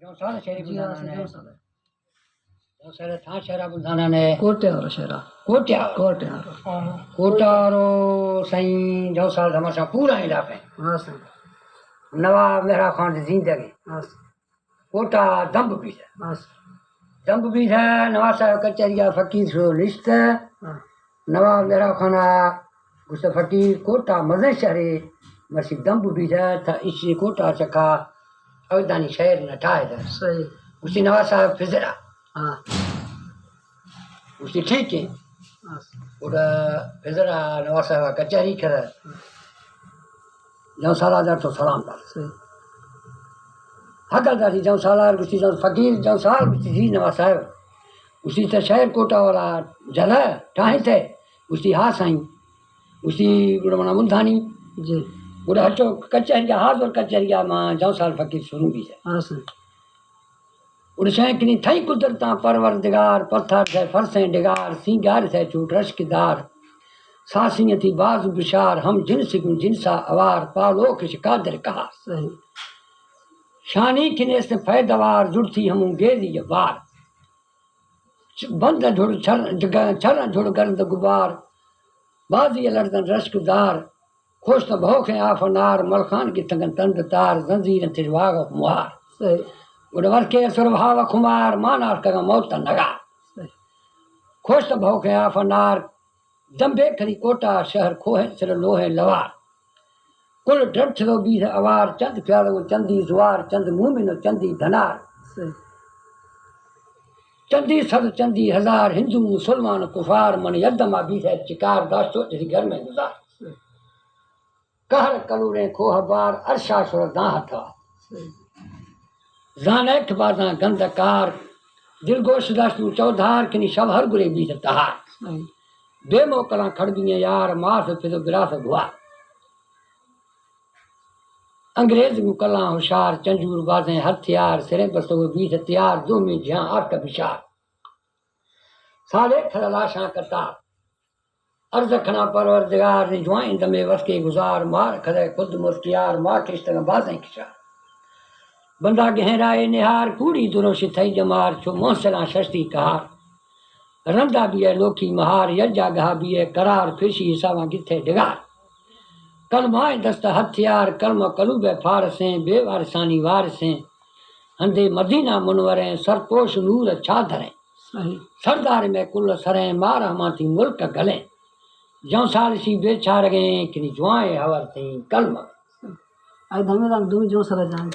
جو سال شہری جی ہاں بندانا جو سال ہے جو سال تھا شہرا بندانا نے کوٹے اور شہرا کوٹیا کوٹے اور کوٹا رو سائیں جو سال ہمارا پورا علاقہ ہے ہاں سر نواب میرا خان زندگی ہاں کوٹا دمب بھی ہے ہاں دمب بھی ہے نواز صاحب کچہریا فقیر سو لشت ہاں نواب میرا خانہ گس فقیر کوٹا مزے شہری مرسی دمب بھی ہے تھا اسی کوٹا چکا اودانی شہر نہ ٹھائے ہے صحیح اسی نواز صاحب فضرا ہاں اسی ٹھیک ہے ہاں پورا فضرا نواز صاحب کچہری کرے جو سالہ در تو سلام دار صحیح حق داری جو سالار گسی جو فقیر جو سال گسی جی نواز صاحب اسی سے شہر کوٹا والا جگہ ٹھائیں تھے اسی ہاں سائیں اسی بڑا منا ملتانی جی بڑا ہٹو کچہریا ہاتھ اور کچہریا ماں جو سال فقیر شروع بھی ہے ہاں سر اڑ شینکنی تھئی قدرتاں پروردگار پتھر سے فرسیں ڈگار سینگار سے چوٹ رشک دار ساسیاں تھی باز بشار ہم جنس کو جنسا اوار پالو کش قادر کہا صحیح شانی کنے سے پیدوار جڑ تھی ہم گیزی بار بند جھڑ چھر جھڑ گرد غبار بازی لڑدن رشک دار خوش تو بھوک ہیں آفنار ملخان کی تنگن تند تار زنجیر تجواغ مہار صحیح اڑور کے سربھاو کمار مانار کا موت نگار خوش تو بھوک ہیں آفنار دمبے کھری کوٹا شہر کھوہ سر لوہے لوار کل ڈر چھلو بیس اوار چند پیالو چندی زوار چند مومن چندی دھنار صحیح چندی صد چندی ہزار ہندو مسلمان کفار من یدما بیس ہے چکار داشتو جسی گھر میں گزار کہر کلوریں کھوہ بار ارشا شور داں تھا زانیک بازاں گندکار دل گوش داشتو چودھار کنی شب ہر گرے بیس تہار بے موکلاں کھڑگیاں یار ماس پھدو گراس گوار انگریز کو کلاں ہوشار چنجور بازیں ہتھیار سریں بسو بیس ہتھیار دو میں جہاں آپ کا بشار سالے کھڑا لاشاں کتار عرض کھنا پروردگار نجوائیں دمے وس کے گزار مار کھڑے خود مختیار ماں کشتگاں بازیں کشار بندہ گہرائے نہار کوڑی دروشی تھئی جمار چھو محسناں ششتی کہار رندہ بھی ہے لوکی مہار یجا گہا بھی ہے قرار پھرشی حساباں گتھے ڈگار کلمائیں دستہ ہتھیار کلمہ قلوب فارسیں بے وارثانی وارثیں ہندے مدینہ منوریں سرپوش نور چھادریں سردار میں کل سریں مارہ ماتی ملک گلیں جوں سالشی بے چھار گئیں کنی جوائیں حور تھیں کلمہ آئی دھمے دم دو جو سر جائیں